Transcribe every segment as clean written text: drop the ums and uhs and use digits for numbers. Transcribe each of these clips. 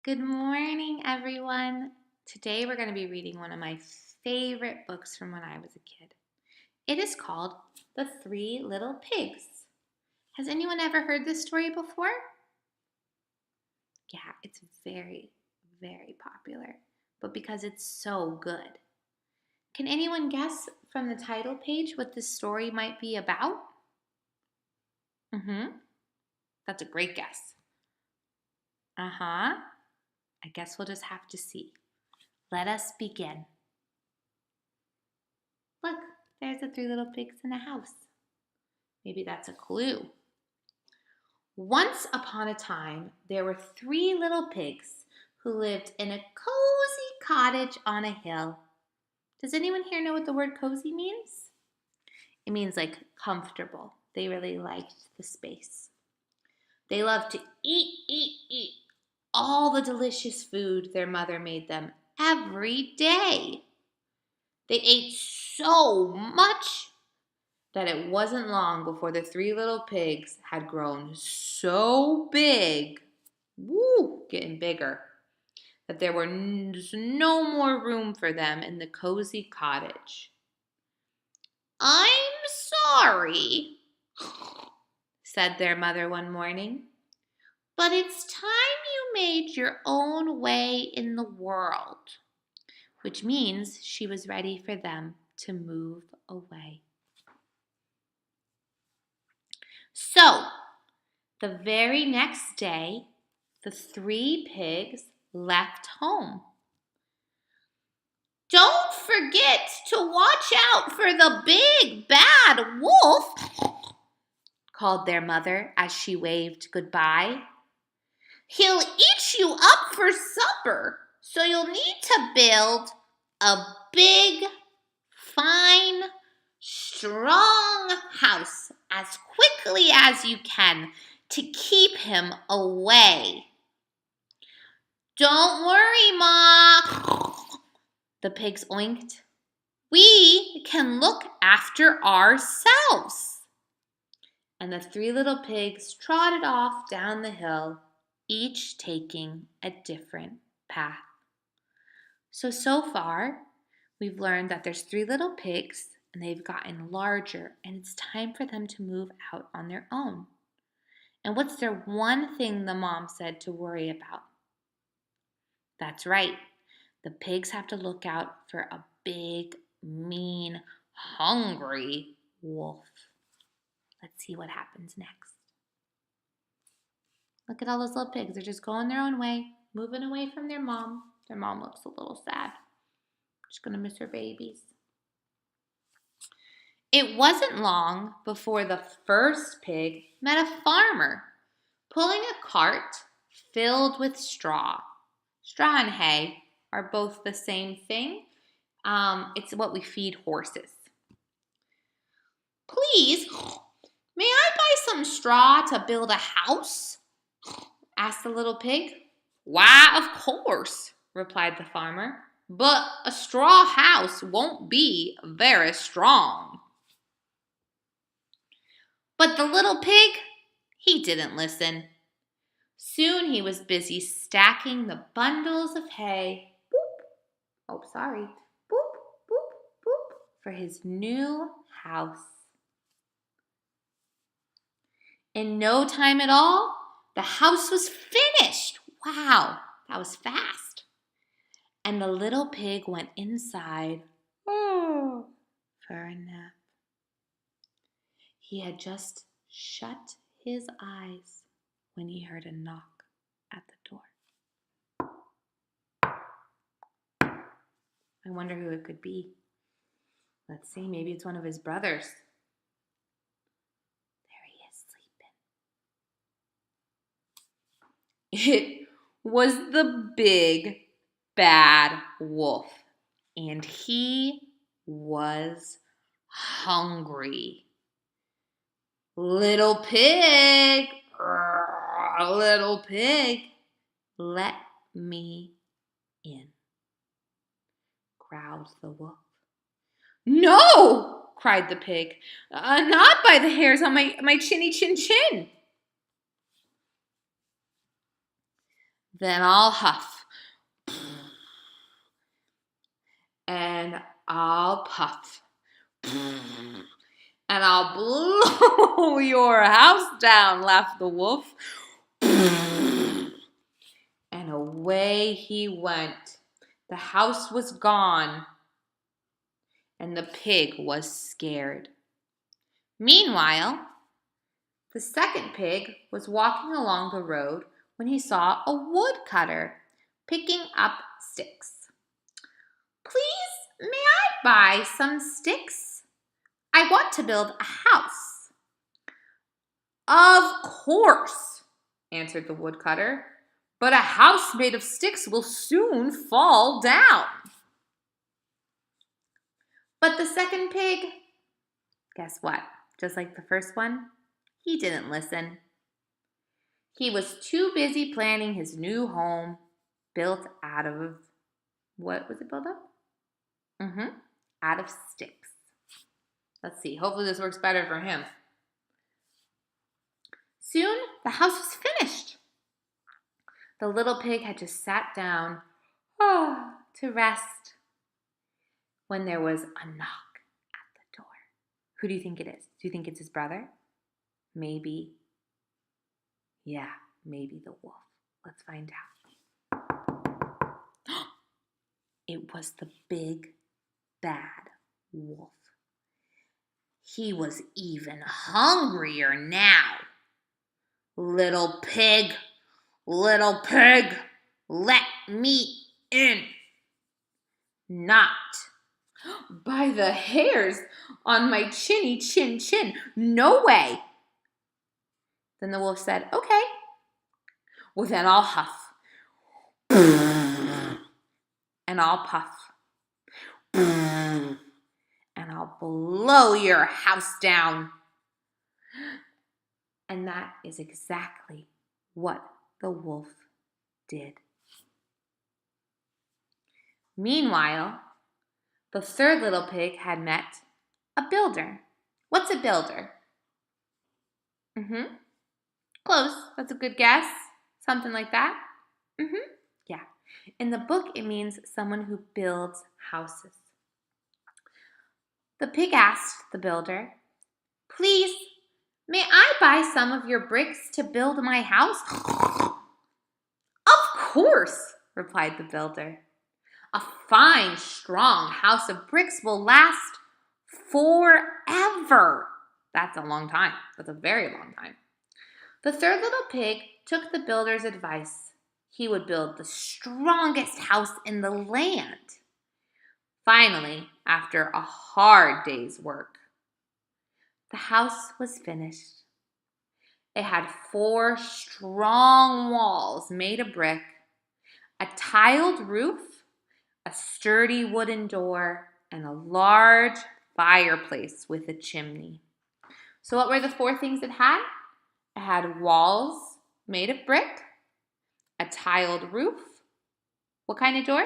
Good morning, everyone. Today we're going to be reading one of my favorite books from when I was a kid. It is called The Three Little Pigs. Has anyone ever heard this story before? Yeah, it's very, very popular, but because it's so good. Can anyone guess from the title page what this story might be about? That's a great guess. I guess we'll just have to see. Let us begin. Look, there's the three little pigs in a house. Maybe that's a clue. Once upon a time, there were three little pigs who lived in a cozy cottage on a hill. Does anyone here know what the word cozy means? It means like comfortable. They really liked the space. They loved to eat all the delicious food their mother made them every day. They ate so much that it wasn't long before the three little pigs had grown so big, getting bigger, that there was no more room for them in the cozy cottage. "I'm sorry," said their mother one morning, "but it's time you made your own way in the world," which means she was ready for them to move away. So, the very next day, the three pigs left home. "Don't forget to watch out for the big bad wolf," called their mother as she waved goodbye. "He'll eat you up for supper, so you'll need to build a big, fine, strong house as quickly as you can to keep him away." "Don't worry, Ma," the pigs oinked. "We can look after ourselves." And the three little pigs trotted off down the hill, each taking a different path. So far, we've learned that there's three little pigs and they've gotten larger and it's time for them to move out on their own. And what's their one thing the mom said to worry about? That's right. The pigs have to look out for a big, mean, hungry wolf. Let's see what happens next. Look at all those little pigs. They're just going their own way, moving away from their mom. Their mom looks a little sad. She's going to miss her babies. It wasn't long before the first pig met a farmer pulling a cart filled with straw. Straw and hay are both the same thing. It's what we feed horses. "Please, may I buy some straw to build a house?" asked the little pig. "Why, of course," replied the farmer. "But a straw house won't be very strong." But the little pig, he didn't listen. Soon he was busy stacking the bundles of hay. Boop, boop, for his new house. In no time at all, the house was finished. Wow, that was fast. And the little pig went inside for a nap. He had just shut his eyes when he heard a knock at the door. I wonder who it could be. Let's see, maybe it's one of his brothers. There he is sleeping. It was the big bad wolf, and he was hungry. Little pig, let me in," growled the wolf. "No," cried the pig, "not by the hairs on my chinny chin chin." Then I'll huff. And I'll puff. And I'll blow your house down, laughed the wolf. And away he went. The house was gone, and the pig was scared. Meanwhile, the second pig was walking along the road when he saw a woodcutter picking up sticks. Please, may I buy some sticks? I want to build a house. Of course, answered the woodcutter, but a house made of sticks will soon fall down. But the second pig, guess what? Just like the first one, he didn't listen. He was too busy planning his new home built out of, what was it built of? Out of sticks. Let's see, hopefully this works better for him. Soon the house was finished. The little pig had just sat down to rest when there was a knock at the door. Who do you think it is? Do you think it's his brother? Maybe. Yeah, maybe the wolf. Let's find out. It was the big, bad wolf. He was even hungrier now. Little pig, let me in. Not by the hairs on my chinny chin. No way. Then the wolf said, okay. Well, then I'll huff. And I'll puff. And I'll blow your house down. And that is exactly what the wolf did. Meanwhile, the third little pig had met a builder. What's a builder? Close. That's a good guess. Something like that. Yeah. In the book, it means someone who builds houses. The pig asked the builder, please, may I buy some of your bricks to build my house? Of course, replied the builder. A fine, strong house of bricks will last forever. That's a long time. That's a very long time. The third little pig took the builder's advice. He would build the strongest house in the land. Finally, after a hard day's work, the house was finished. It had 4 strong walls made of brick, a tiled roof, a sturdy wooden door, and a large fireplace with a chimney. So what were the 4 things it had? It had walls made of brick, a tiled roof. What kind of door?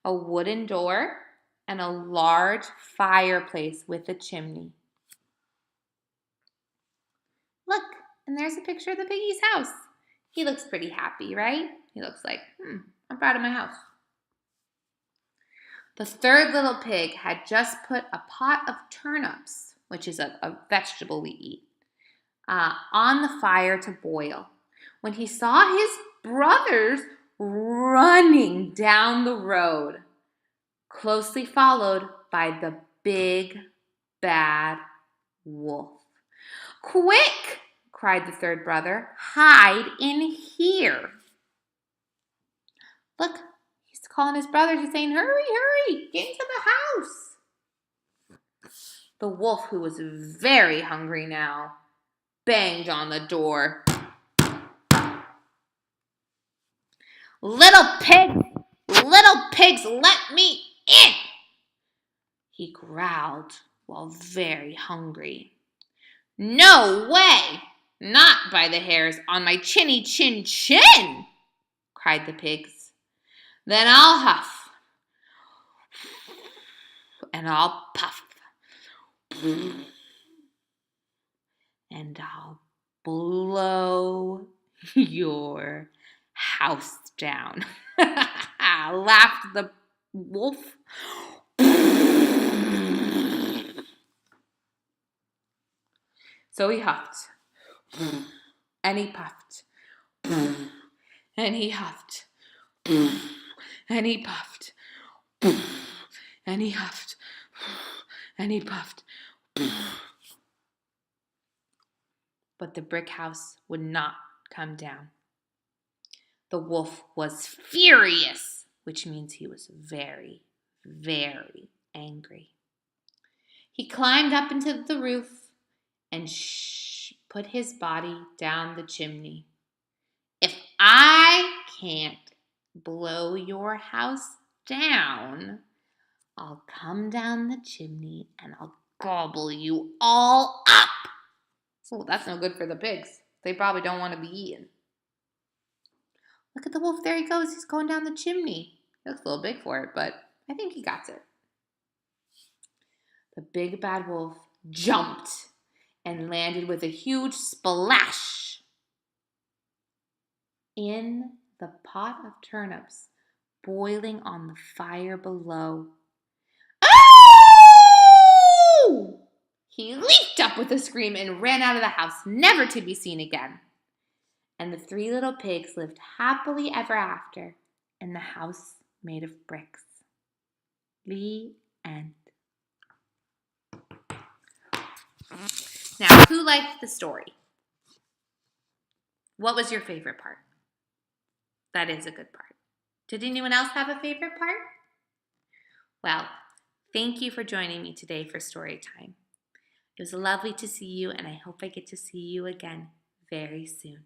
A wooden door, and a large fireplace with a chimney. Look, and there's a picture of the piggy's house. He looks pretty happy, right? He looks like, I'm proud of my house. The third little pig had just put a pot of turnips, which is a vegetable we eat, on the fire to boil when he saw his brothers running down the road, closely followed by the big, bad wolf. Quick, cried the third brother, hide in here. Look, he's calling his brothers. He's saying, hurry, get into the house. The wolf, who was very hungry now, banged on the door. Little pigs, let me in, he growled while very hungry. No way, not by the hairs on my chinny chin, cried the pigs. Then I'll huff, and I'll puff, and I'll blow your house house down, laughed the wolf. So he huffed, and he puffed, and he huffed, and he puffed, and he huffed, and he puffed. But the brick house would not come down. The wolf was furious, which means he was very, very angry. He climbed up into the roof and put his body down the chimney. If I can't blow your house down, I'll come down the chimney and I'll gobble you all up. Oh, that's no good for the pigs. They probably don't want to be eaten. Look at the wolf. There he goes. He's going down the chimney. He looks a little big for it, but I think he got it. The big bad wolf jumped and landed with a huge splash in the pot of turnips boiling on the fire below. Oh! He leaped up with a scream and ran out of the house, never to be seen again. And the three little pigs lived happily ever after in the house made of bricks. The end. Now, who liked the story? What was your favorite part? That is a good part. Did anyone else have a favorite part? Well, thank you for joining me today for story time. It was lovely to see you, and I hope I get to see you again very soon.